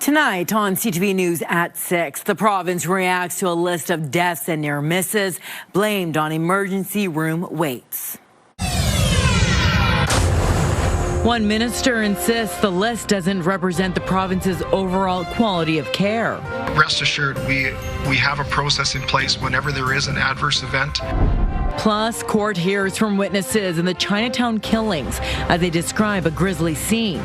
Tonight on CTV News at 6, the province reacts to a list of deaths and near misses blamed on emergency room waits. One minister insists the list doesn't represent the province's overall quality of care. Rest assured, we have a process in place whenever there is an adverse event. Plus, court hears from witnesses in the Chinatown killings as they describe a grisly scene.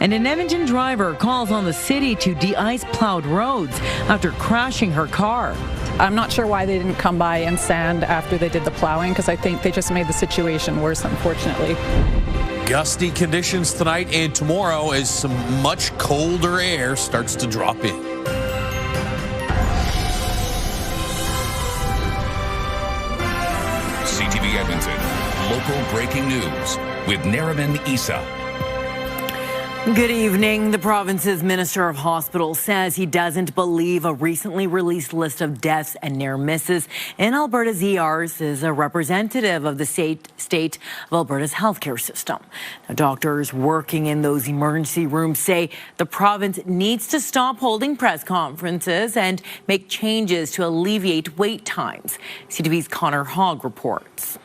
And an Edmonton driver calls on the city to de-ice plowed roads after crashing her car. I'm not sure why they didn't come by and sand after they did the plowing, because I think they just made the situation worse, unfortunately. Gusty conditions tonight and tomorrow as some much colder air starts to drop in. CTV Edmonton, local breaking news with Nariman Issa. Good evening. The province's Minister of Hospitals says he doesn't believe a recently released list of deaths and near misses in Alberta's ERs is a representative of the state of Alberta's healthcare system. Now, doctors working in those emergency rooms say the province needs to stop holding press conferences and make changes to alleviate wait times. CTV's Connor Hogg reports.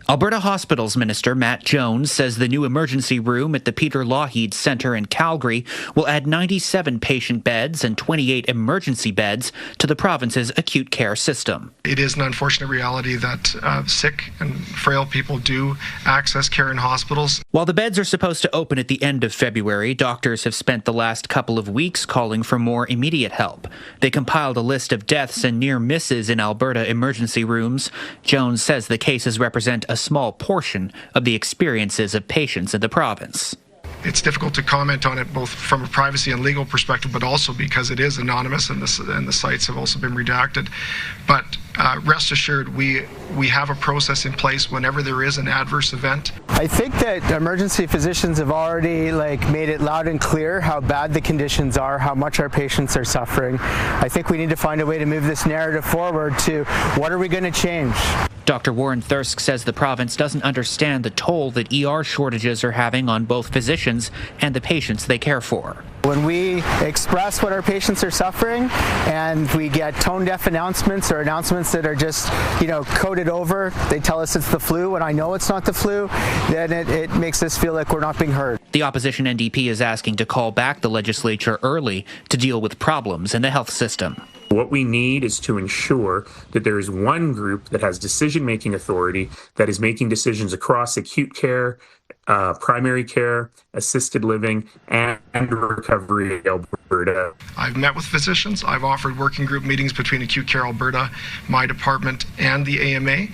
Alberta Hospitals Minister Matt Jones says the new emergency room at the Peter Lougheed Centre in Calgary will add 97 patient beds and 28 emergency beds to the province's acute care system. It is an unfortunate reality that sick and frail people do access care in hospitals. While the beds are supposed to open at the end of February, doctors have spent the last couple of weeks calling for more immediate help. They compiled a list of deaths and near misses in Alberta emergency rooms. Jones says the cases represent a small portion of the experiences of patients in the province. It's difficult to comment on it both from a privacy and legal perspective, but also because it is anonymous and the sites have also been redacted. But rest assured, we have a process in place whenever there is an adverse event. I think that emergency physicians have already made it loud and clear how bad the conditions are, how much our patients are suffering. I think we need to find a way to move this narrative forward to what are we going to change. Dr. Warren Thirsk says the province doesn't understand the toll that ER shortages are having on both physicians and the patients they care for. When we express what our patients are suffering and we get tone-deaf announcements or announcements that are just, coded over, they tell us it's the flu when I know it's not the flu, then it makes us feel like we're not being heard. The opposition NDP is asking to call back the legislature early to deal with problems in the health system. What we need is to ensure that there is one group that has decision-making authority that is making decisions across acute care, primary care, assisted living, and recovery in Alberta. I've met with physicians. I've offered working group meetings between Acute Care Alberta, my department, and the AMA.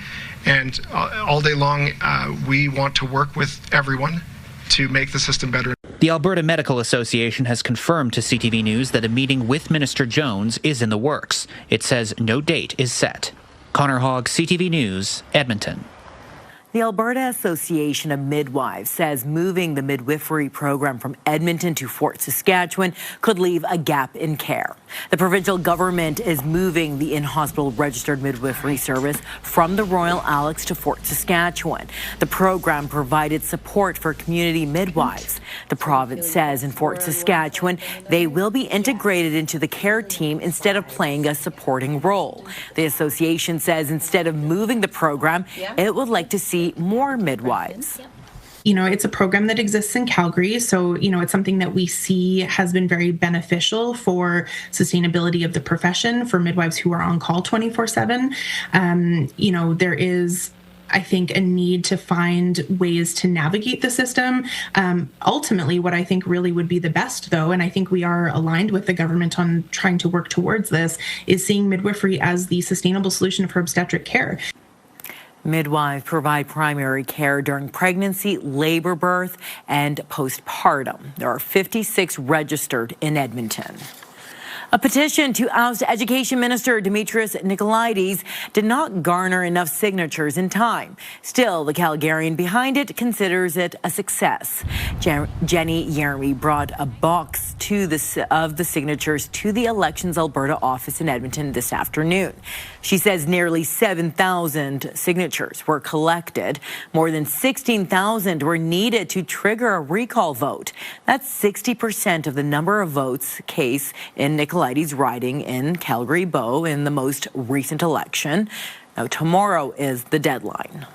And all day long, we want to work with everyone to make the system better. The Alberta Medical Association has confirmed to CTV News that a meeting with Minister Jones is in the works. It says no date is set. Connor Hogg, CTV News, Edmonton. The Alberta Association of Midwives says moving the midwifery program from Edmonton to Fort Saskatchewan could leave a gap in care. The provincial government is moving the in-hospital registered midwifery service from the Royal Alex to Fort Saskatchewan. The program provided support for community midwives. The province says in Fort Saskatchewan, they will be integrated into the care team instead of playing a supporting role. The association says instead of moving the program, it would like to see more midwives. It's a program that exists in Calgary, so, it's something that we see has been very beneficial for sustainability of the profession for midwives who are on call 24/7. There is, I think, a need to find ways to navigate the system. Ultimately, what I think really would be the best, though, and I think we are aligned with the government on trying to work towards this, is seeing midwifery as the sustainable solution for obstetric care. Midwives provide primary care during pregnancy, labor, birth, and postpartum. There are 56 registered in Edmonton. A petition to oust Education Minister Dimitris Nicolaides did not garner enough signatures in time. Still, the Calgarian behind it considers it a success. Jenny Yermy brought a box of the signatures to the Elections Alberta office in Edmonton this afternoon. She says nearly 7,000 signatures were collected. More than 16,000 were needed to trigger a recall vote. That's 60% of the number of votes case in Nicolaides riding in Calgary-Bow in the most recent election. Now, tomorrow is the deadline.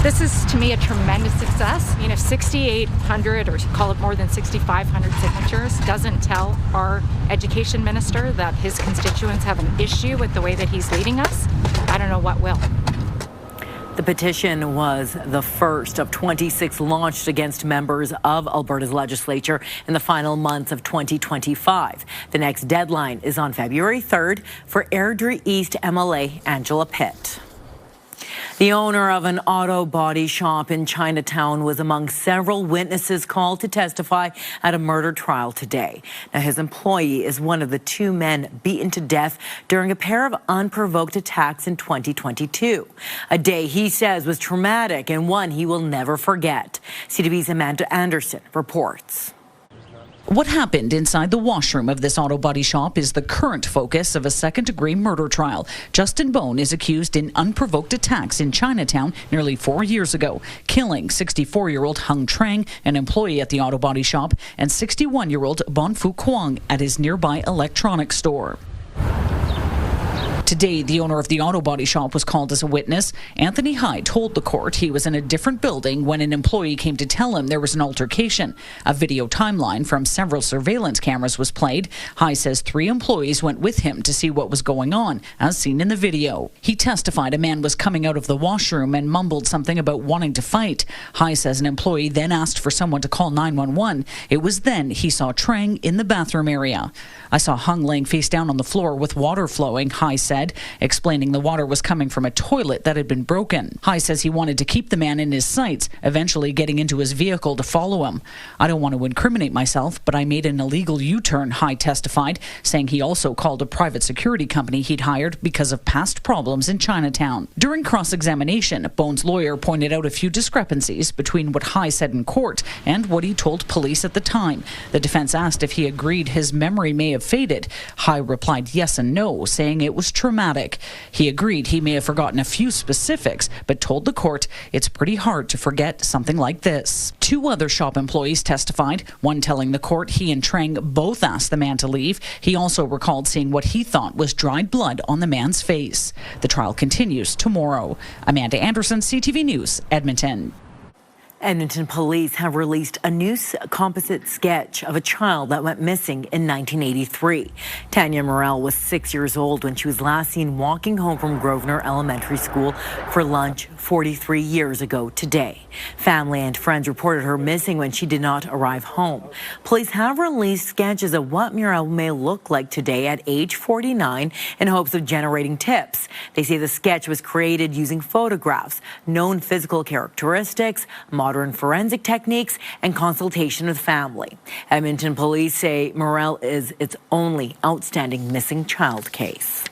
This is, to me, a tremendous success. 6,800, or call it more than 6,500 signatures doesn't tell our education minister that his constituents have an issue with the way that he's leading us. I don't know what will. The petition was the first of 26 launched against members of Alberta's legislature in the final months of 2025. The next deadline is on February 3rd for Airdrie East MLA Angela Pitt. The owner of an auto body shop in Chinatown was among several witnesses called to testify at a murder trial today. Now, his employee is one of the two men beaten to death during a pair of unprovoked attacks in 2022. A day he says was traumatic and one he will never forget. CTV's Amanda Anderson reports. What happened inside the washroom of this auto body shop is the current focus of a second-degree murder trial. Justin Bone is accused in unprovoked attacks in Chinatown nearly 4 years ago, killing 64-year-old Hung Trang, an employee at the auto body shop, and 61-year-old Bon Fu Kwang at his nearby electronics store. Today, the owner of the auto body shop was called as a witness. Anthony Hyde told the court he was in a different building when an employee came to tell him there was an altercation. A video timeline from several surveillance cameras was played. Hyde says 3 employees went with him to see what was going on, as seen in the video. He testified a man was coming out of the washroom and mumbled something about wanting to fight. Hyde says an employee then asked for someone to call 911. It was then he saw Trang in the bathroom area. I saw Hung laying face down on the floor with water flowing, Hyde said, explaining the water was coming from a toilet that had been broken. Hyde says he wanted to keep the man in his sights, eventually getting into his vehicle to follow him. I don't want to incriminate myself, but I made an illegal U-turn, Hyde testified, saying he also called a private security company he'd hired because of past problems in Chinatown. During cross-examination, Bone's lawyer pointed out a few discrepancies between what Hyde said in court and what he told police at the time. The defense asked if he agreed his memory may have faded. Hyde replied yes and no, saying it was traumatic. He agreed he may have forgotten a few specifics, but told the court it's pretty hard to forget something like this. 2 other shop employees testified, one telling the court he and Trang both asked the man to leave. He also recalled seeing what he thought was dried blood on the man's face. The trial continues tomorrow. Amanda Anderson, CTV News, Edmonton. Edmonton police have released a new composite sketch of a child that went missing in 1983. Tanya Morrell was 6 years old when she was last seen walking home from Grosvenor Elementary School for lunch 43 years ago today. Family and friends reported her missing when she did not arrive home. Police have released sketches of what Morrell may look like today at age 49 in hopes of generating tips. They say the sketch was created using photographs, known physical characteristics, modern forensic techniques, and consultation with family. Edmonton police say Morrell is its only outstanding missing child case.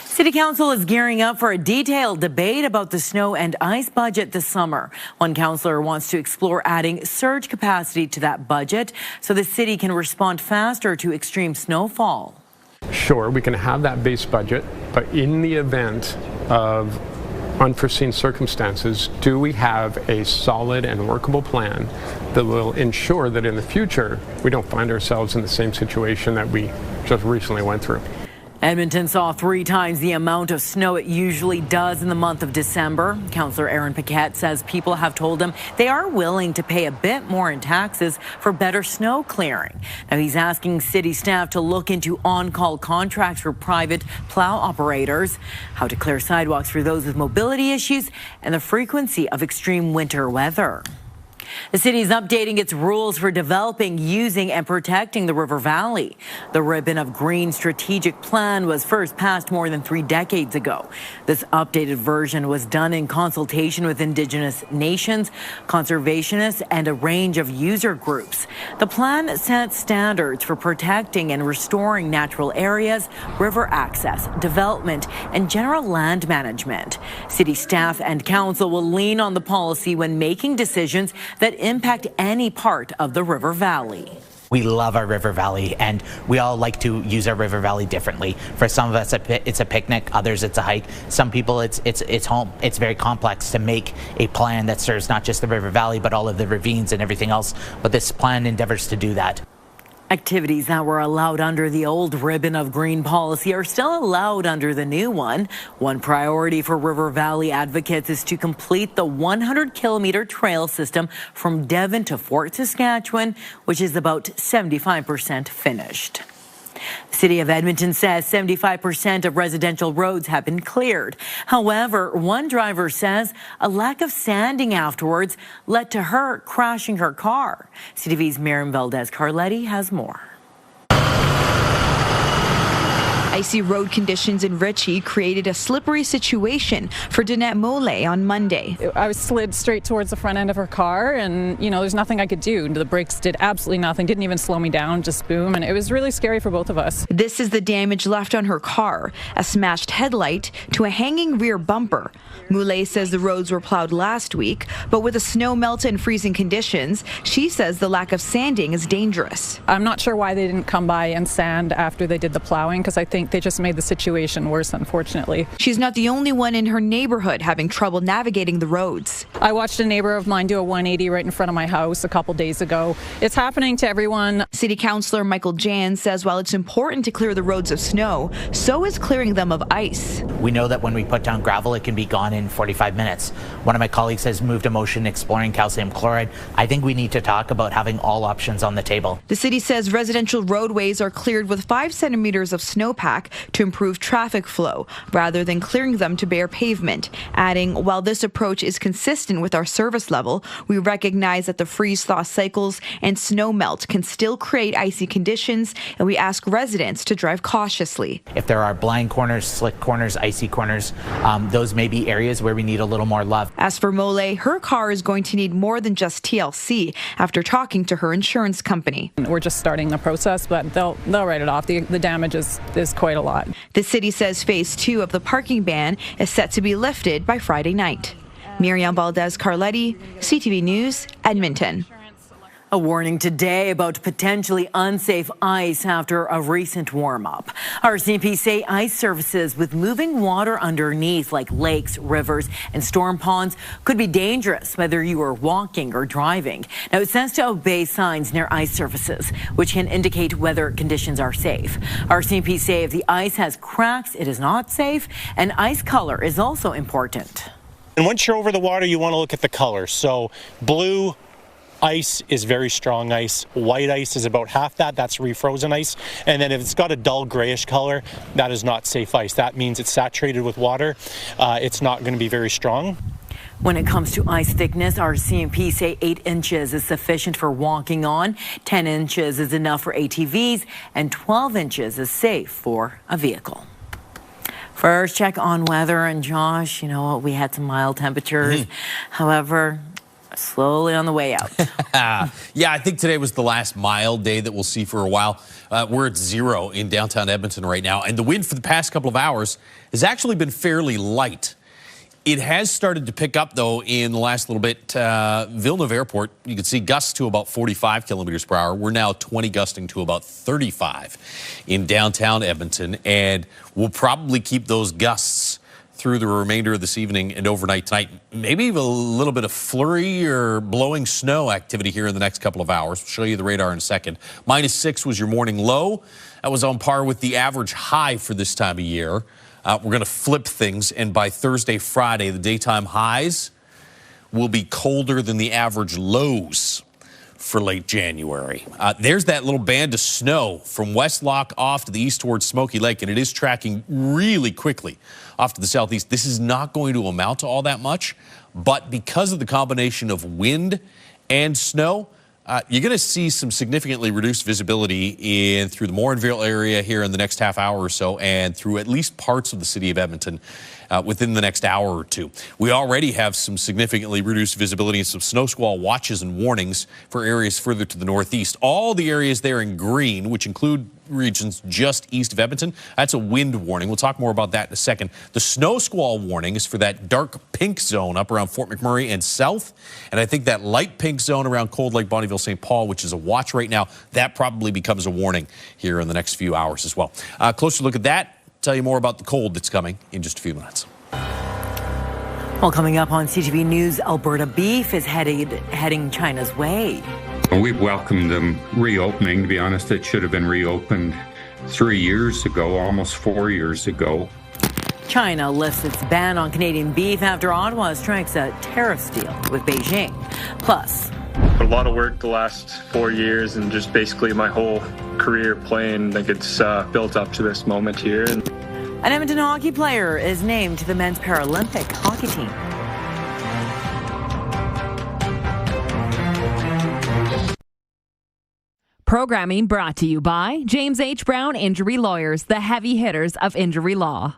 City Council is gearing up for a detailed debate about the snow and ice budget this summer. One councillor wants to explore adding surge capacity to that budget so the city can respond faster to extreme snowfall. Sure, we can have that base budget, but in the event of unforeseen circumstances, do we have a solid and workable plan that will ensure that in the future we don't find ourselves in the same situation that we just recently went through? Edmonton saw 3 times the amount of snow it usually does in the month of December. Councillor Aaron Paquette says people have told him they are willing to pay a bit more in taxes for better snow clearing. Now he's asking city staff to look into on-call contracts for private plow operators, how to clear sidewalks for those with mobility issues, and the frequency of extreme winter weather. The city is updating its rules for developing, using, and protecting the river valley. The Ribbon of Green strategic plan was first passed more than 3 decades ago. This updated version was done in consultation with Indigenous nations, conservationists, and a range of user groups. The plan sets standards for protecting and restoring natural areas, river access, development, and general land management. City staff and council will lean on the policy when making decisions that impact any part of the river valley. We love our river valley, and we all like to use our river valley differently. For some of us, it's a picnic. Others, it's a hike. Some people, it's home. It's very complex to make a plan that serves not just the river valley, but all of the ravines and everything else. But this plan endeavors to do that. Activities that were allowed under the old ribbon of green policy are still allowed under the new one. One priority for River Valley advocates is to complete the 100-kilometer trail system from Devon to Fort Saskatchewan, which is about 75% finished. The City of Edmonton says 75% of residential roads have been cleared. However, one driver says a lack of sanding afterwards led to her crashing her car. CTV's Miriam Valdez-Carletti has more. Icy road conditions in Ritchie created a slippery situation for Danette Mole on Monday. I was slid straight towards the front end of her car, and there's nothing I could do. The brakes did absolutely nothing, didn't even slow me down, just boom, and it was really scary for both of us. This is the damage left on her car, a smashed headlight to a hanging rear bumper. Moulet says the roads were plowed last week, but with the snow melt and freezing conditions, she says the lack of sanding is dangerous. I'm not sure why they didn't come by and sand after they did the plowing, because I think they just made the situation worse, unfortunately. She's not the only one in her neighborhood having trouble navigating the roads. I watched a neighbor of mine do a 180 right in front of my house a couple days ago. It's happening to everyone. City Councillor Michael Jan says while it's important to clear the roads of snow, so is clearing them of ice. We know that when we put down gravel, it can be gone in 45 minutes. One of my colleagues has moved a motion exploring calcium chloride. I think we need to talk about having all options on the table. The city says residential roadways are cleared with 5 centimeters of snowpack to improve traffic flow rather than clearing them to bare pavement, adding, while this approach is consistent with our service level, we recognize that the freeze-thaw cycles and snow melt can still create icy conditions, and we ask residents to drive cautiously. If there are blind corners, slick corners, icy corners, those may be areas where we need a little more love. As for Mole, her car is going to need more than just TLC after talking to her insurance company. We're just starting the process, but they'll write it off. The damage is quite a lot. The city says phase 2 of the parking ban is set to be lifted by Friday night. Miriam Valdez-Carletti, CTV News, Edmonton. A warning today about potentially unsafe ice after a recent warm-up. RCMP say ice surfaces with moving water underneath like lakes, rivers, and storm ponds could be dangerous whether you are walking or driving. Now it says to obey signs near ice surfaces, which can indicate whether conditions are safe. RCMP say if the ice has cracks, it is not safe, and ice color is also important. And once you're over the water, you want to look at the color. So blue ice is very strong ice. White ice is about half that. That's refrozen ice. And then if it's got a dull grayish color, that is not safe ice. That means it's saturated with water. It's not going to be very strong. When it comes to ice thickness, our CMP say 8 inches is sufficient for walking on, 10 inches is enough for ATVs, and 12 inches is safe for a vehicle. First check on weather, and Josh, we had some mild temperatures. However, slowly on the way out. Yeah, I think today was the last mild day that we'll see for a while. We're at 0 in downtown Edmonton right now, and the wind for the past couple of hours has actually been fairly light. It has started to pick up, though, in the last little bit. Villeneuve Airport, you can see gusts to about 45 kilometers per hour. We're now 20 gusting to about 35 in downtown Edmonton, and we'll probably keep those gusts through the remainder of this evening and overnight tonight. Maybe even a little bit of flurry or blowing snow activity here in the next couple of hours. We'll show you the radar in a second. -6 was your morning low. That was on par with the average high for this time of year. We're going to flip things, and by Thursday, Friday, the daytime highs will be colder than the average lows for late January. There's that little band of snow from West Loch off to the east towards Smoky Lake, and it is tracking really quickly off to the southeast. This is not going to amount to all that much, but because of the combination of wind and snow, you're going to see some significantly reduced visibility through the Morinville area here in the next half hour or so, and through at least parts of the city of Edmonton within the next hour or two. We already have some significantly reduced visibility and some snow squall watches and warnings for areas further to the northeast. All the areas there in green, which include regions just east of Edmonton. That's a wind warning. We'll talk more about that in a second. The snow squall warning is for that dark pink zone up around Fort McMurray and south. And I think that light pink zone around Cold Lake, Bonnyville, St. Paul, which is a watch right now, that probably becomes a warning here in the next few hours as well. Closer look at that. Tell you more about the cold that's coming in just a few minutes. Well, coming up on CTV News, Alberta beef is heading China's way. Well, we've welcomed them reopening. To be honest, it should have been reopened 3 years ago, almost 4 years ago. China lifts its ban on Canadian beef after Ottawa strikes a tariff deal with Beijing. Plus, a lot of work the last 4 years and just basically my whole career playing, like it's built up to this moment here. An Edmonton hockey player is named to the men's Paralympic hockey team. Programming brought to you by James H. Brown Injury Lawyers, the heavy hitters of injury law.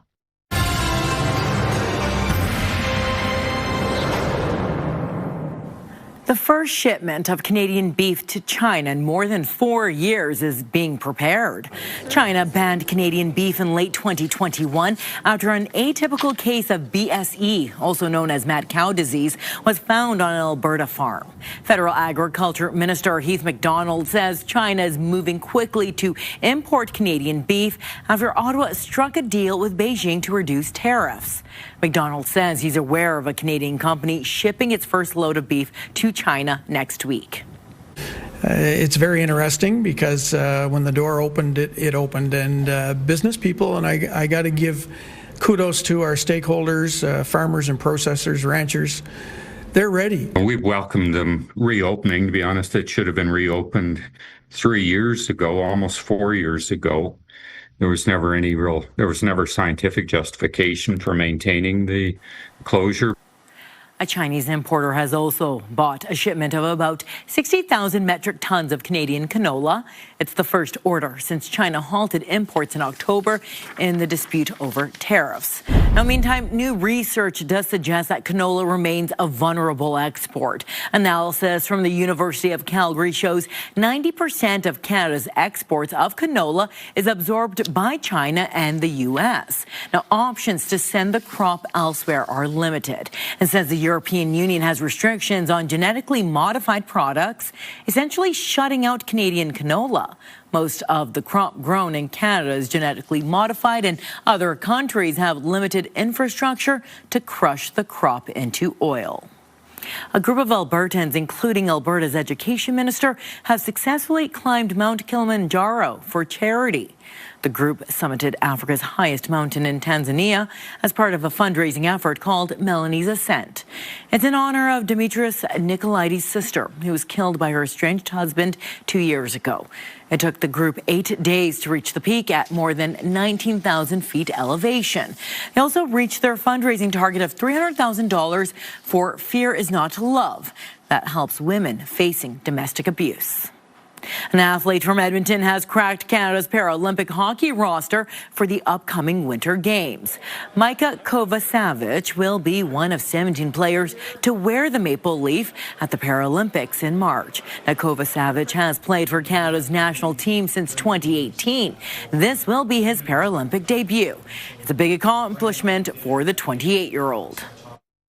The first shipment of Canadian beef to China in more than 4 years is being prepared. China banned Canadian beef in late 2021 after an atypical case of BSE, also known as mad cow disease, was found on an Alberta farm. Federal Agriculture Minister Heath MacDonald says China is moving quickly to import Canadian beef after Ottawa struck a deal with Beijing to reduce tariffs. MacDonald says he's aware of a Canadian company shipping its first load of beef to China next week. It's very interesting because when the door opened, it opened, and business people, and I got to give kudos to our stakeholders, farmers and processors, ranchers. They're ready. We've welcomed them reopening. To be honest, it should have been reopened 3 years ago, almost 4 years ago. There was never scientific justification for maintaining the closure. A Chinese importer has also bought a shipment of about 60,000 metric tons of Canadian canola. It's the first order since China halted imports in October in the dispute over tariffs. Now, meantime, new research does suggest that canola remains a vulnerable export. Analysis from the University of Calgary shows 90% of Canada's exports of canola is absorbed by China and the U.S. Now, options to send the crop elsewhere are limited, and says the European Union has restrictions on genetically modified products, essentially shutting out Canadian canola. Most of the crop grown in Canada is genetically modified, and other countries have limited infrastructure to crush the crop into oil. A group of Albertans, including Alberta's education minister, have successfully climbed Mount Kilimanjaro for charity. The group summited Africa's highest mountain in Tanzania as part of a fundraising effort called Melanie's Ascent. It's in honor of Demetrius Nicolaides' sister, who was killed by her estranged husband 2 years ago. It took the group 8 days to reach the peak at more than 19,000 feet elevation. They also reached their fundraising target of $300,000 for Fear Is Not Love. That helps women facing domestic abuse. An athlete from Edmonton has cracked Canada's Paralympic hockey roster for the upcoming Winter Games. Micah Kovacevic will be one of 17 players to wear the maple leaf at the Paralympics in March. Now, Kovacevic has played for Canada's national team since 2018. This will be his Paralympic debut. It's a big accomplishment for the 28-year-old.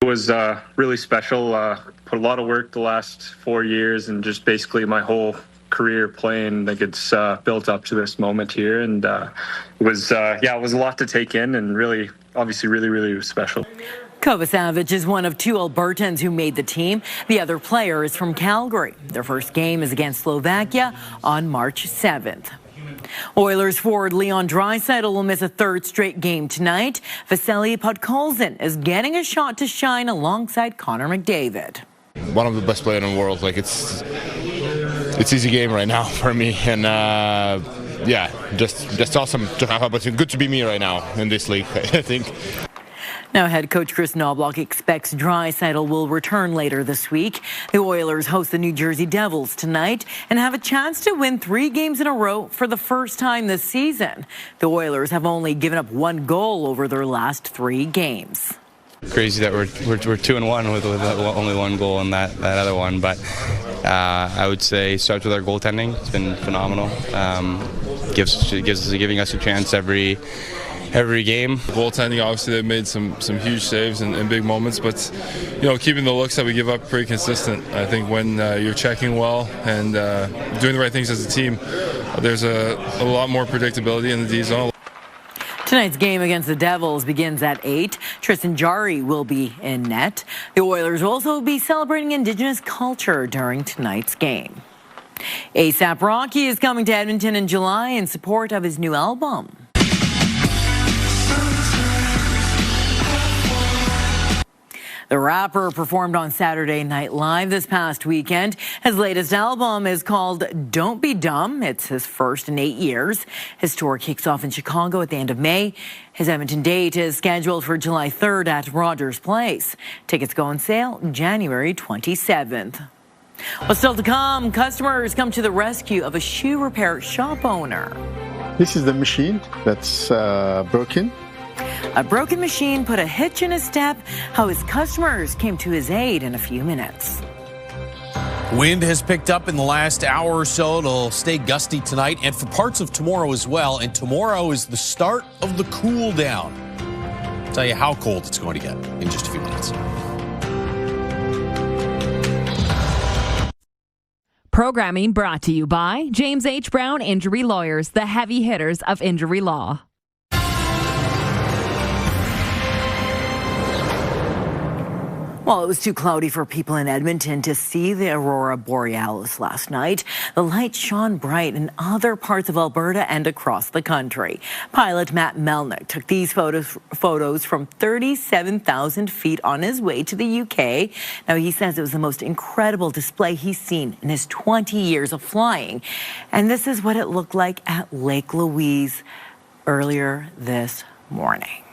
It was really special. Put a lot of work the last 4 years and just basically my whole career playing, like it's built up to this moment here, and it was a lot to take in, and really, obviously, really special. Kovacevic is one of 2 Albertans who made the team. The other player is from Calgary. Their first game is against Slovakia on March 7th. Oilers forward Leon Draisaitl will miss a 3rd straight game tonight. Vasily Podkolzin is getting a shot to shine alongside Connor McDavid. One of the best players in the world. Like it's easy game right now for me, and just awesome to have opportunity. Good to be me right now in this league, I think. Now, head coach Chris Knobloch expects Draisaitl will return later this week. The Oilers host the New Jersey Devils tonight and have a chance to win 3 games in a row for the first time this season. The Oilers have only given up 1 goal over their last 3 games. Crazy that we're 2-1 with only one goal in that other one, but I would say starts with our goaltending. It's been phenomenal. Giving us a chance every game. Goaltending, obviously they've made some huge saves and big moments, but keeping the looks that we give up pretty consistent. I think when you're checking well and doing the right things as a team, there's a lot more predictability in the D zone. Tonight's game against the Devils begins at 8. Tristan Jarry will be in net. The Oilers will also be celebrating Indigenous culture during tonight's game. A$AP Rocky is coming to Edmonton in July in support of his new album. The rapper performed on Saturday Night Live this past weekend. His latest album is called Don't Be Dumb. It's his first in 8 years. His tour kicks off in Chicago at the end of May. His Edmonton date is scheduled for July 3rd at Rogers Place. Tickets go on sale January 27th. Well, still to come, customers come to the rescue of a shoe repair shop owner. This is the machine that's broken. A broken machine put a hitch in his step. How his customers came to his aid in a few minutes. Wind has picked up in the last hour or so. It'll stay gusty tonight and for parts of tomorrow as well. And tomorrow is the start of the cool down. I'll tell you how cold it's going to get in just a few minutes. Programming brought to you by James H. Brown Injury Lawyers, the heavy hitters of injury law. Well, it was too cloudy for people in Edmonton to see the Aurora Borealis last night. The light shone bright in other parts of Alberta and across the country. Pilot Matt Melnick took these photos from 37,000 feet on his way to the UK. Now, he says it was the most incredible display he's seen in his 20 years of flying. And this is what it looked like at Lake Louise earlier this morning.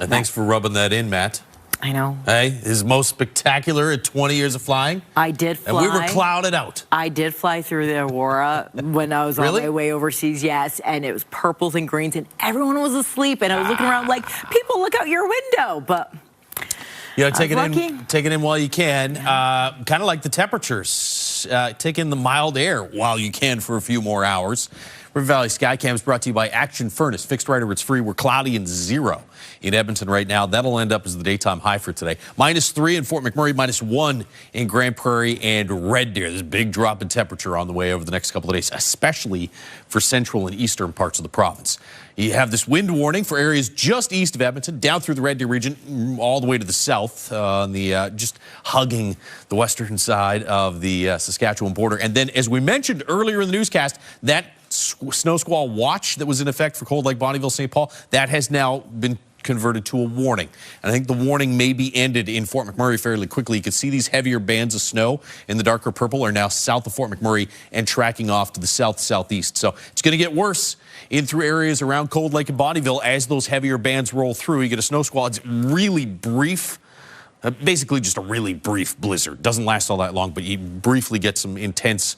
And thanks for rubbing that in, Matt. I know. Hey, his most spectacular at 20 years of flying. I did fly. And we were clouded out. I did fly through the Aurora when I was on my way overseas, yes. And it was purples and greens and everyone was asleep. And I was looking around like, people look out your window. But take it in while you can. Kind of like the temperatures. Take in the mild air while you can for a few more hours. River Valley Skycam is brought to you by Action Furnace. Fixed right or it's free. We're cloudy and 0 in Edmonton right now. That'll end up as the daytime high for today. -3 in Fort McMurray, -1 in Grand Prairie and Red Deer. There's a big drop in temperature on the way over the next couple of days, especially for central and eastern parts of the province. You have this wind warning for areas just east of Edmonton, down through the Red Deer region, all the way to the south, on the just hugging the western side of the Saskatchewan border. And then, as we mentioned earlier in the newscast, that snow squall watch that was in effect for Cold Lake, Bonnyville, St. Paul, that has now been converted to a warning. And I think the warning may be ended in Fort McMurray fairly quickly. You can see these heavier bands of snow in the darker purple are now south of Fort McMurray and tracking off to the southeast. So it's going to get worse in through areas around Cold Lake and Bonnyville as those heavier bands roll through. You get a snow squall. It's really brief. Basically just a really brief blizzard. Doesn't last all that long, but you briefly get some intense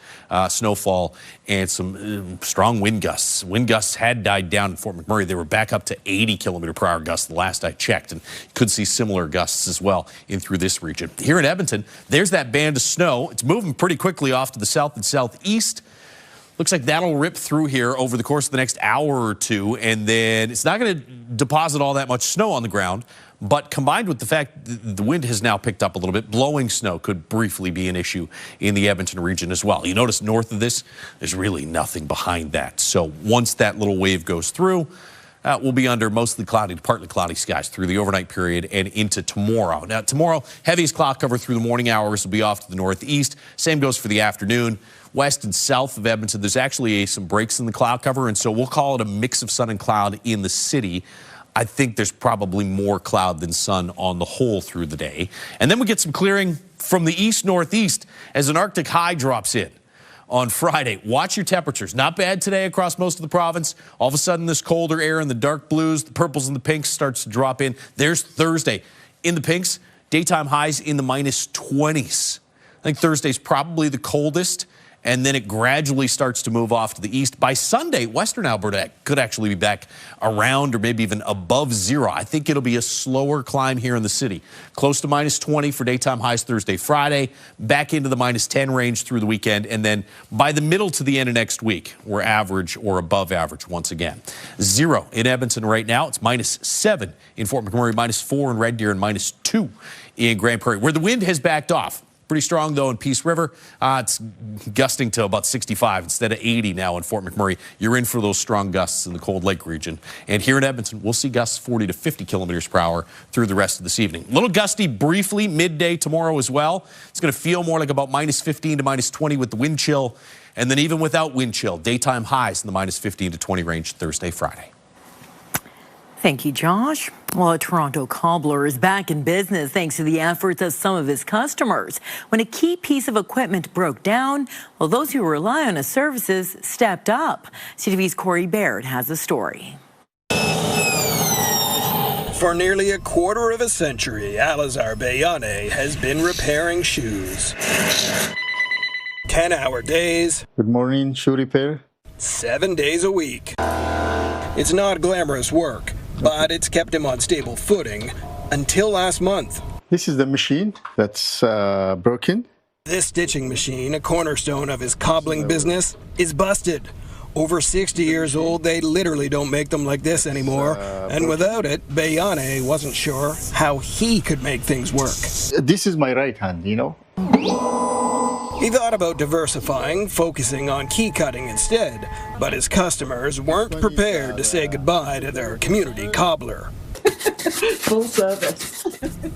snowfall and some strong wind gusts. Wind gusts had died down in Fort McMurray. They were back up to 80-kilometer-per-hour gusts the last I checked, and you could see similar gusts as well in through this region. Here in Edmonton, there's that band of snow. It's moving pretty quickly off to the south and southeast. Looks like that'll rip through here over the course of the next hour or two, and then it's not going to deposit all that much snow on the ground. But combined with the fact that the wind has now picked up a little bit, blowing snow could briefly be an issue in the Edmonton region as well. You notice north of this, there's really nothing behind that. So once that little wave goes through, we'll be under mostly cloudy to partly cloudy skies through the overnight period and into tomorrow. Now, tomorrow, heaviest cloud cover through the morning hours will be off to the northeast. Same goes for the afternoon. West and south of Edmonton, there's actually some breaks in the cloud cover, and so we'll call it a mix of sun and cloud in the city. I think there's probably more cloud than sun on the whole through the day. And then we get some clearing from the east-northeast as an Arctic high drops in on Friday. Watch your temperatures. Not bad today across most of the province. All of a sudden, this colder air in the dark blues, the purples and the pinks starts to drop in. There's Thursday. In the pinks, daytime highs in the -20s. I think Thursday's probably the coldest. and then it gradually starts to move off to the east. By Sunday, western Alberta could actually be back around or maybe even above zero. I think it'll be a slower climb here in the city. Close to minus 20 for daytime highs Thursday, Friday, back into the minus 10 range through the weekend, and then by the middle to the end of next week, we're average or above average once again. 0 in Edmonton right now. It's minus 7 in Fort McMurray, minus 4 in Red Deer, and minus 2 in Grand Prairie, where the wind has backed off. Pretty strong, though, in Peace River. It's gusting to about 65 instead of 80 now in Fort McMurray. You're in for those strong gusts in the Cold Lake region. And here in Edmonton, we'll see gusts 40 to 50 kilometers per hour through the rest of this evening. A little gusty briefly midday tomorrow as well. It's going to feel more like about minus 15 to minus 20 with the wind chill. And then even without wind chill, daytime highs in the minus 15 to 20 range Thursday, Friday. Thank you, Josh. Well, a Toronto cobbler is back in business thanks to the efforts of some of his customers. When a key piece of equipment broke down, well, those who rely on his services stepped up. CTV's Corey Baird has the story. For nearly a quarter of a century, Alazar Beyane has been repairing shoes. 10-hour days. Good morning, shoe repair. 7 days a week. It's not glamorous work, but it's kept him on stable footing until last month. This is the machine that's broken. This stitching machine, a cornerstone of his cobbling business, is busted. Over 60 years old, they literally don't make them like this anymore. And without it, Beyane wasn't sure how he could make things work. This is my right hand, you know. He thought about diversifying, focusing on key cutting instead, but his customers weren't prepared to say goodbye to their community cobbler. Full service.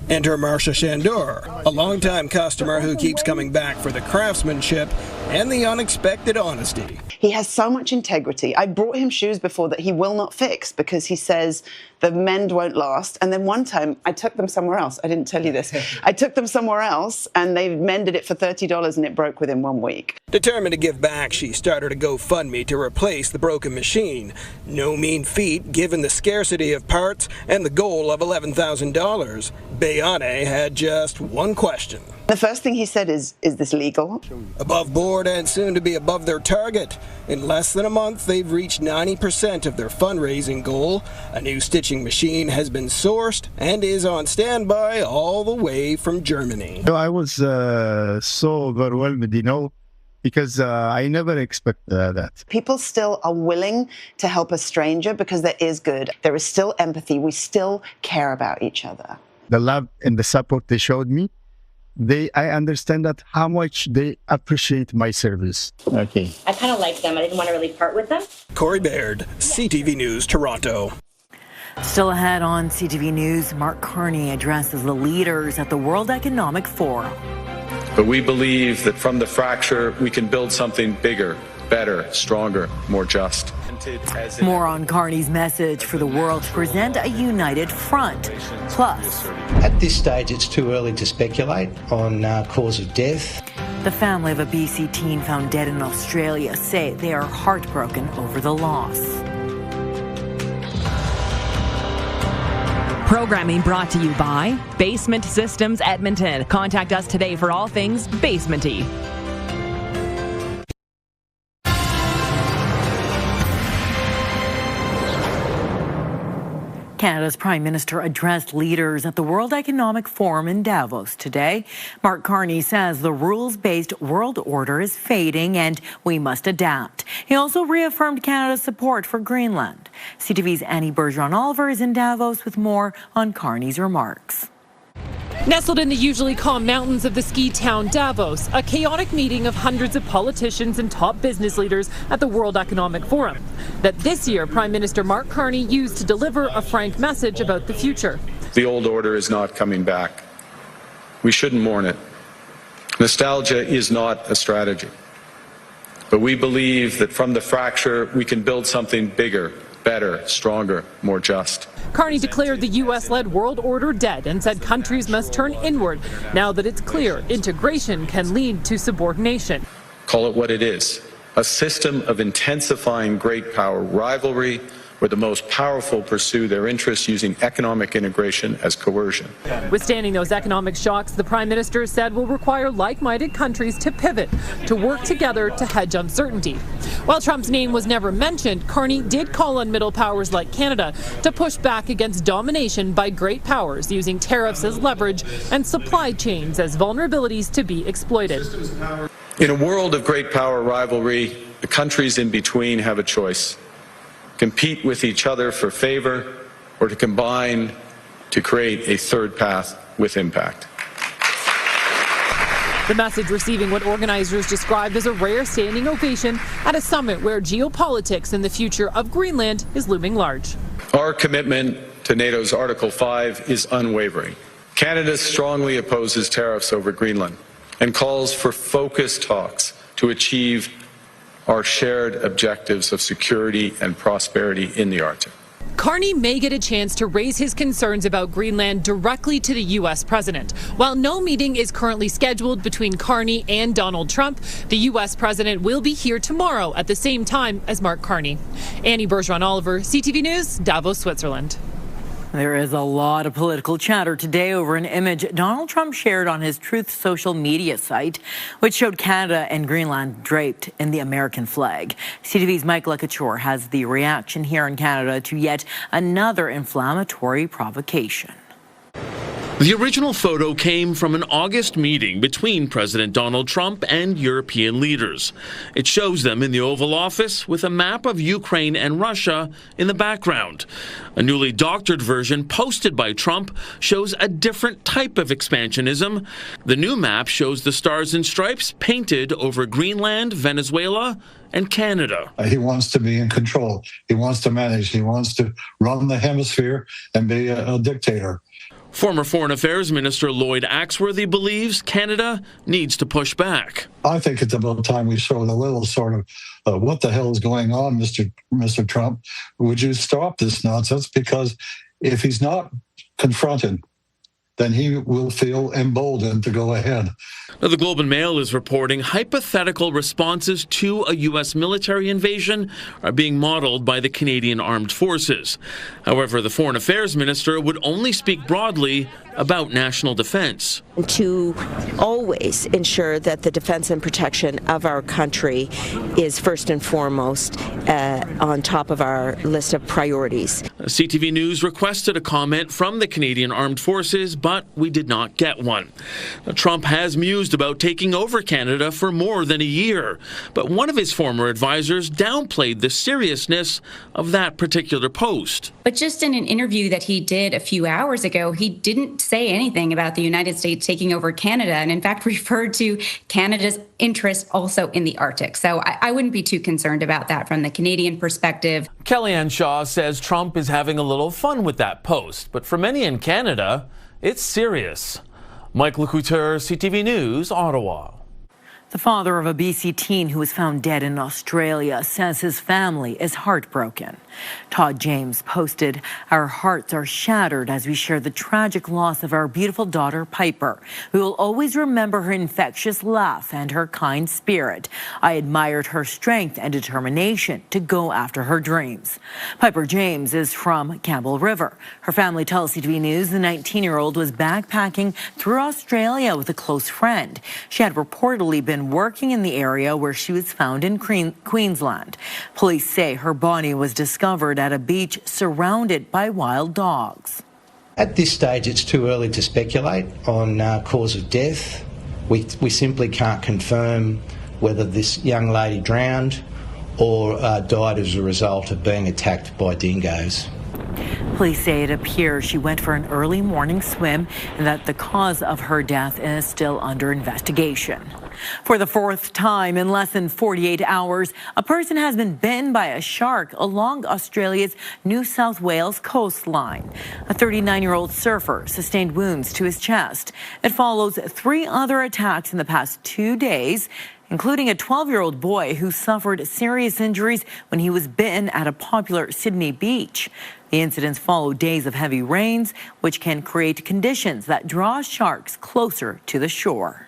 Enter Marcia Shandor, a longtime customer who keeps coming back for the craftsmanship and the unexpected honesty. He has so much integrity. I brought him shoes before that he will not fix because he says the mend won't last. And then one time I took them somewhere else. I didn't tell you this. I took them somewhere else and they mended it for $30 and it broke within 1 week. Determined to give back, she started a GoFundMe to replace the broken machine. No mean feat given the scarcity of parts and the goal of $11,000. Beyane had just one question. The first thing he said is this legal? Above board and soon to be above their target. In less than a month, they've reached 90% of their fundraising goal. A new stitching machine has been sourced and is on standby all the way from Germany. I was so overwhelmed, you know, because I never expected that. People still are willing to help a stranger because there is good. There is still empathy. We still care about each other. The love and the support they showed me, I understand that how much they appreciate my service. Okay. I kind of like them. I didn't want to really part with them. Corey Baird, CTV News, Toronto. Still ahead on CTV News, Mark Carney addresses the leaders at the World Economic Forum. But we believe that from the fracture, we can build something bigger, better, stronger, more just. More on Carney's message for the world to present a united front. Plus, at this stage, it's too early to speculate on cause of death. The family of a BC teen found dead in Australia say they are heartbroken over the loss. Programming brought to you by Basement Systems Edmonton. Contact us today for all things basement-y. Canada's Prime Minister addressed leaders at the World Economic Forum in Davos today. Mark Carney says the rules-based world order is fading and we must adapt. He also reaffirmed Canada's support for Greenland. CTV's Annie Bergeron-Oliver is in Davos with more on Carney's remarks. Nestled in the usually calm mountains of the ski town Davos, a chaotic meeting of hundreds of politicians and top business leaders at the World Economic Forum that this year Prime Minister Mark Carney used to deliver a frank message about the future. The old order is not coming back. We shouldn't mourn it. Nostalgia is not a strategy. But we believe that from the fracture, we can build something bigger, better, stronger, more just. Carney declared the U.S.-led world order dead and said countries must turn inward now that it's clear integration can lead to subordination. Call it what it is, a system of intensifying great power rivalry, where the most powerful pursue their interests using economic integration as coercion. Withstanding those economic shocks, the Prime Minister said will require like-minded countries to pivot, to work together to hedge uncertainty. While Trump's name was never mentioned, Carney did call on middle powers like Canada to push back against domination by great powers, using tariffs as leverage and supply chains as vulnerabilities to be exploited. In a world of great power rivalry, the countries in between have a choice: compete with each other for favor, or to combine to create a third path with impact. The message receiving what organizers described as a rare standing ovation at a summit where geopolitics and the future of Greenland is looming large. Our commitment to NATO's Article 5 is unwavering. Canada strongly opposes tariffs over Greenland and calls for focused talks to achieve our shared objectives of security and prosperity in the Arctic. Carney may get a chance to raise his concerns about Greenland directly to the U.S. president. While no meeting is currently scheduled between Carney and Donald Trump, the U.S. president will be here tomorrow at the same time as Mark Carney. Annie Bergeron-Oliver, CTV News, Davos, Switzerland. There is a lot of political chatter today over an image Donald Trump shared on his Truth social media site, which showed Canada and Greenland draped in the American flag. CTV's Mike Lecouture has the reaction here in Canada to yet another inflammatory provocation. The original photo came from an August meeting between President Donald Trump and European leaders. It shows them in the Oval Office with a map of Ukraine and Russia in the background. A newly doctored version posted by Trump shows a different type of expansionism. The new map shows the stars and stripes painted over Greenland, Venezuela, and Canada. He wants to be in control. He wants to manage. He wants to run the hemisphere and be a dictator. Former Foreign Affairs Minister Lloyd Axworthy believes Canada needs to push back. I think it's about time we showed a little sort of what the hell is going on, Mr. Trump. Would you stop this nonsense? Because if he's not confronted, then he will feel emboldened to go ahead. Now, the Globe and Mail is reporting hypothetical responses to a U.S. military invasion are being modeled by the Canadian Armed Forces. However, the Foreign Affairs Minister would only speak broadly about national defense. To always ensure that the defense and protection of our country is first and foremost on top of our list of priorities. CTV News requested a comment from the Canadian Armed Forces, but we did not get one. Now, Trump has mused about taking over Canada for more than a year, but one of his former advisors downplayed the seriousness of that particular post. But just in an interview that he did a few hours ago, he didn't say anything about the United States taking over Canada, and in fact referred to Canada's interest also in the Arctic. So I wouldn't be too concerned about that from the Canadian perspective. Kellyanne Shaw says Trump is having a little fun with that post, but for many in Canada, it's serious. Mike Lecouture, CTV News, Ottawa. The father of a BC teen who was found dead in Australia says his family is heartbroken. Todd James posted, "Our hearts are shattered as we share the tragic loss of our beautiful daughter, Piper. We will always remember her infectious laugh and her kind spirit. I admired her strength and determination to go after her dreams." Piper James is from Campbell River. Her family tells CTV News the 19-year-old was backpacking through Australia with a close friend. She had reportedly been working in the area where she was found in Queensland. Police say her body was discovered at a beach surrounded by wild dogs. At this stage, it's too early to speculate on cause of death. We simply can't confirm whether this young lady drowned or died as a result of being attacked by dingoes. Police say it appears she went for an early morning swim and that the cause of her death is still under investigation. For the fourth time in less than 48 hours, a person has been bitten by a shark along Australia's New South Wales coastline. A 39-year-old surfer sustained wounds to his chest. It follows 3 other attacks in the past 2 days, including a 12-year-old boy who suffered serious injuries when he was bitten at a popular Sydney beach. The incidents follow days of heavy rains, which can create conditions that draw sharks closer to the shore.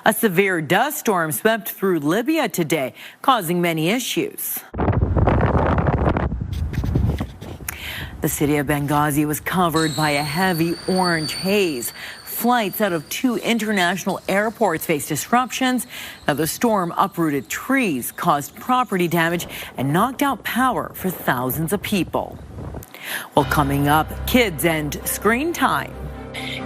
A severe dust storm swept through Libya today, causing many issues. The city of Benghazi was covered by a heavy orange haze. Flights out of 2 international airports faced disruptions. Now, the storm uprooted trees, caused property damage, and knocked out power for thousands of people. Well, coming up, kids and screen time.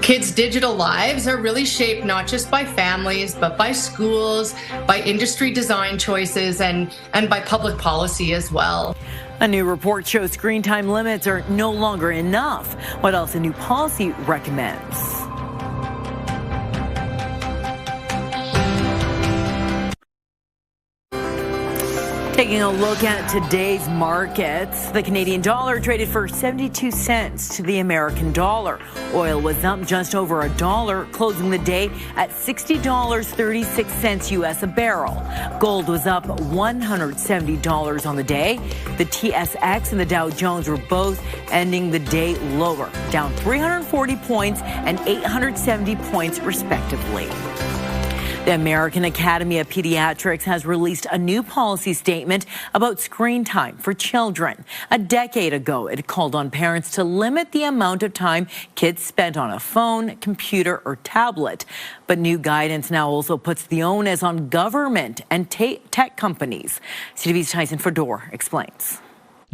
Kids' digital lives are really shaped not just by families, but by schools, by industry design choices, and by public policy as well. A new report shows screen time limits are no longer enough. What else a new policy recommends? Taking a look at today's markets, the Canadian dollar traded for 72 cents to the American dollar. Oil was up just over $1, closing the day at $60.36 U.S. a barrel. Gold was up $170 on the day. The TSX and the Dow Jones were both ending the day lower, down 340 points and 870 points respectively. The American Academy of Pediatrics has released a new policy statement about screen time for children. A decade ago, it called on parents to limit the amount of time kids spent on a phone, computer, or tablet. But new guidance now also puts the onus on government and tech companies. CTV's Tyson Fedor explains.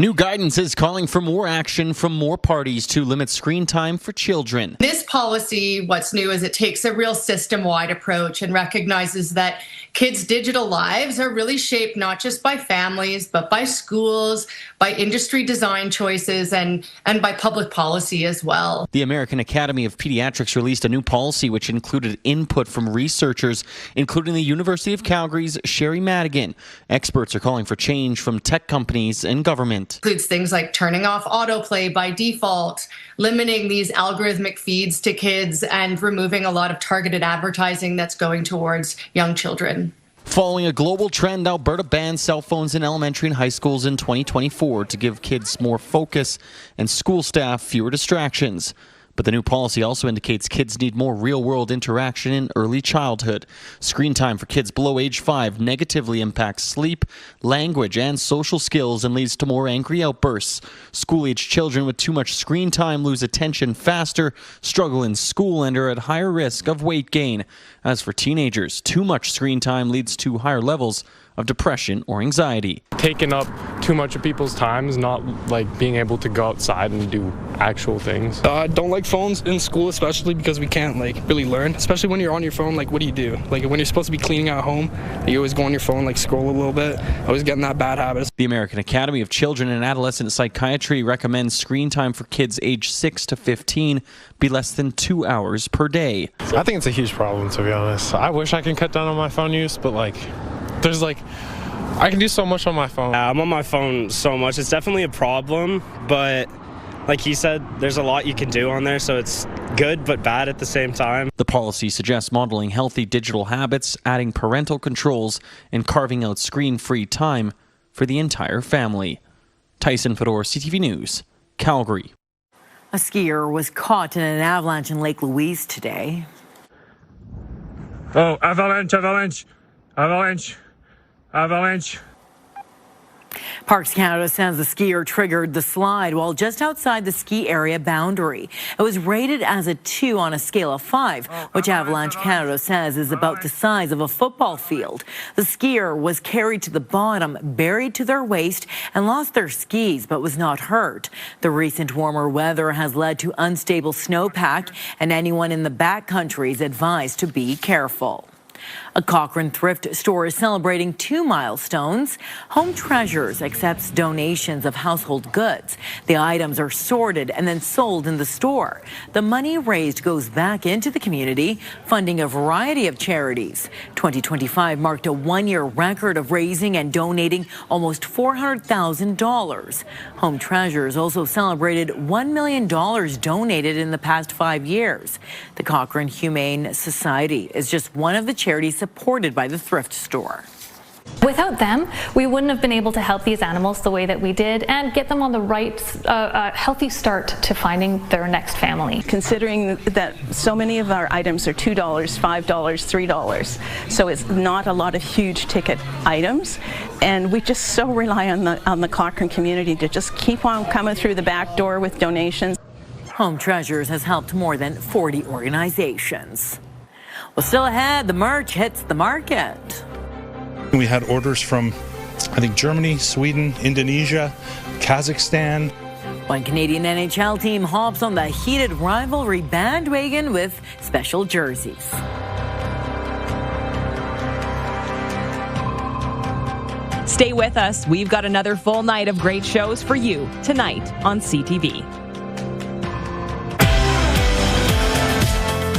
New guidance is calling for more action from more parties to limit screen time for children. This policy, what's new is it takes a real system-wide approach and recognizes that kids' digital lives are really shaped not just by families, but by schools, by industry design choices, and by public policy as well. The American Academy of Pediatrics released a new policy which included input from researchers, including the University of Calgary's Sherry Madigan. Experts are calling for change from tech companies and government. Includes things like turning off autoplay by default, limiting these algorithmic feeds to kids, and removing a lot of targeted advertising that's going towards young children. Following a global trend, Alberta banned cell phones in elementary and high schools in 2024 to give kids more focus and school staff fewer distractions. But the new policy also indicates kids need more real-world interaction in early childhood. Screen time for kids below age 5 negatively impacts sleep, language, and social skills and leads to more angry outbursts. School-age children with too much screen time lose attention faster, struggle in school, and are at higher risk of weight gain. As for teenagers, too much screen time leads to higher levels of depression or anxiety. Taking up too much of people's time is not like being able to go outside and do actual things. I don't like phones in school, especially because we can't really learn. Especially when you're on your phone, what do you do? Like when you're supposed to be cleaning at home, you always go on your phone, scroll a little bit. Always getting that bad habit. The American Academy of Children and Adolescent Psychiatry recommends screen time for kids aged 6 to 15 be less than 2 hours per day. I think it's a huge problem, to be honest. I wish I can cut down on my phone use, but there's I can do so much on my phone. I'm on my phone so much. It's definitely a problem, but like he said, there's a lot you can do on there, so it's good but bad at the same time. The policy suggests modeling healthy digital habits, adding parental controls, and carving out screen-free time for the entire family. Tyson Fedor, CTV News, Calgary. A skier was caught in an avalanche in Lake Louise today. Oh, avalanche, avalanche, avalanche. Avalanche. Parks Canada says the skier triggered the slide while just outside the ski area boundary. It was rated as a 2 on a scale of 5, which Avalanche Canada says is about the size of a football field. The skier was carried to the bottom, buried to their waist, and lost their skis but was not hurt. The recent warmer weather has led to unstable snowpack, and anyone in the backcountry is advised to be careful. A Cochrane Thrift store is celebrating 2 milestones. Home Treasures accepts donations of household goods. The items are sorted and then sold in the store. The money raised goes back into the community, funding a variety of charities. 2025 marked a 1-year record of raising and donating almost $400,000. Home Treasures also celebrated $1 million donated in the past 5 years. The Cochrane Humane Society is just one of the charities supported by the thrift store. Without them, we wouldn't have been able to help these animals the way that we did and get them on the right, healthy start to finding their next family. Considering that so many of our items are $2, $5, $3, so it's not a lot of huge ticket items, and we just so rely on the Cochrane community to just keep on coming through the back door with donations. Home Treasures has helped more than 40 organizations. Well, still ahead, the merch hits the market. We had orders from, I think, Germany, Sweden, Indonesia, Kazakhstan. One Canadian NHL team hops on the heated rivalry bandwagon with special jerseys. Stay with us. We've got another full night of great shows for you tonight on CTV.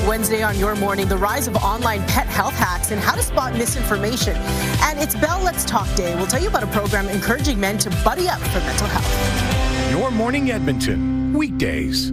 Wednesday on Your Morning, the rise of online pet health hacks and how to spot misinformation. And it's Bell Let's Talk Day. We'll tell you about a program encouraging men to buddy up for mental health. Your Morning Edmonton, weekdays.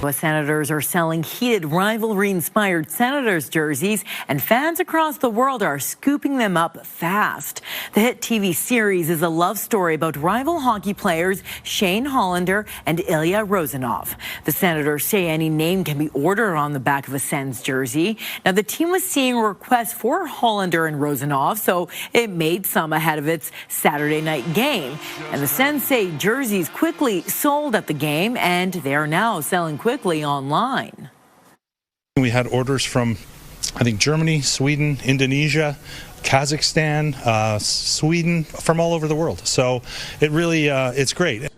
Senators are selling heated rivalry-inspired Senators jerseys, and fans across the world are scooping them up fast. The hit TV series is a love story about rival hockey players Shane Hollander and Ilya Rozanov. The Senators say any name can be ordered on the back of a Sens jersey. Now, the team was seeing requests for Hollander and Rozanov, so it made some ahead of its Saturday night game. And the Sens say jerseys quickly sold at the game, and they are now selling quickly online. We had orders from, I think, Germany, Sweden, Indonesia, Kazakhstan, Sweden, from all over the world. So it really, it's great.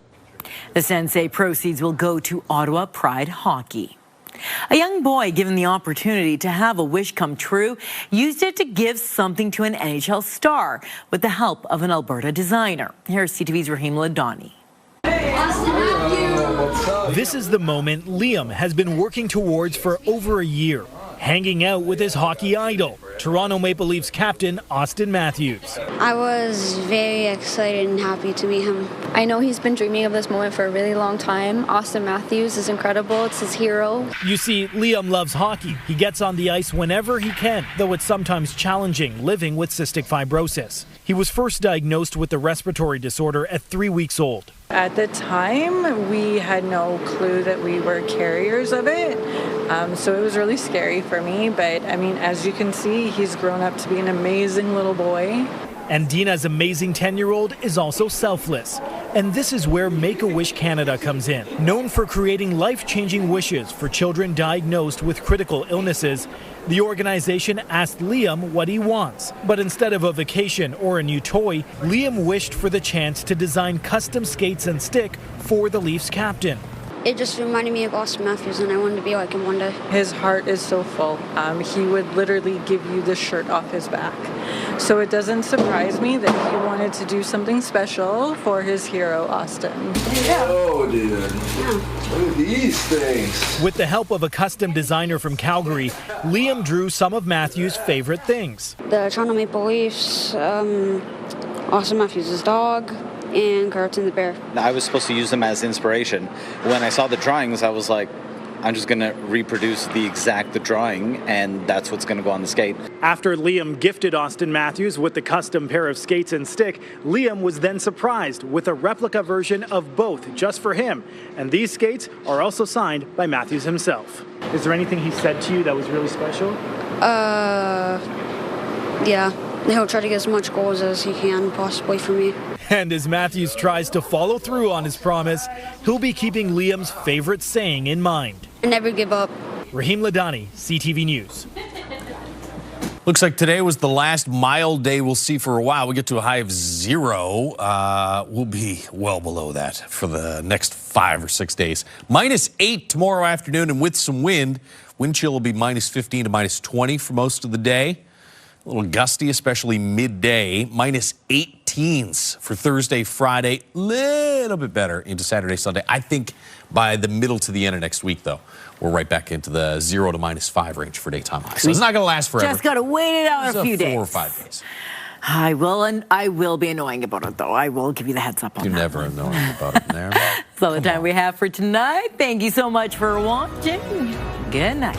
The Sens say proceeds will go to Ottawa Pride Hockey. A young boy given the opportunity to have a wish come true used it to give something to an NHL star with the help of an Alberta designer. Here's CTV's Raheem Ladani. This is the moment Liam has been working towards for over a year, hanging out with his hockey idol, Toronto Maple Leafs captain Austin Matthews. I was very excited and happy to meet him. I know he's been dreaming of this moment for a really long time. Austin Matthews is incredible. It's his hero. You see, Liam loves hockey. He gets on the ice whenever he can, though it's sometimes challenging living with cystic fibrosis. He was first diagnosed with the respiratory disorder at 3 weeks old. At the time, we had no clue that we were carriers of it, so it was really scary for me. But, I mean, as you can see, he's grown up to be an amazing little boy. And Dina's amazing 10-year-old is also selfless. And this is where Make-A-Wish Canada comes in. Known for creating life-changing wishes for children diagnosed with critical illnesses, the organization asked Liam what he wants. But instead of a vacation or a new toy, Liam wished for the chance to design custom skates and stick for the Leafs captain. It just reminded me of Austin Matthews, and I wanted to be like him one day. His heart is so full. He would literally give you the shirt off his back. So it doesn't surprise me that he wanted to do something special for his hero, Austin. Oh, dude. Look at these things. With the help of a custom designer from Calgary, Liam drew some of Matthews' favorite things. The Toronto Maple Leafs, Austin Matthews' dog, and Carlton the bear. I was supposed to use them as inspiration. When I saw the drawings, I was like, I'm just going to reproduce the exact drawing, and that's what's going to go on the skate. After Liam gifted Austin Matthews with the custom pair of skates and stick, Liam was then surprised with a replica version of both just for him. And these skates are also signed by Matthews himself. Is there anything he said to you that was really special? Yeah. He'll try to get as much goals as he can possibly for me. And as Matthews tries to follow through on his promise, he'll be keeping Liam's favorite saying in mind. Never give up. Raheem Ladani, CTV News. Looks like today was the last mild day we'll see for a while. We get to a high of 0. We'll be well below that for the next 5 or 6 days. -8 tomorrow afternoon, and with some wind. Wind chill will be -15 to -20 for most of the day. A little gusty, especially midday. -18s for Thursday, Friday. Little bit better into Saturday, Sunday. I think by the middle to the end of next week, though, we're right back into the 0 to -5 range for daytime highs. So it's not going to last forever. Just got to wait it out a few days. 4 or 5 days. I will be annoying about it, though. I will give you the heads up on that. You're never annoying about it there. That's all the time we have for tonight. Thank you so much for watching. Good night.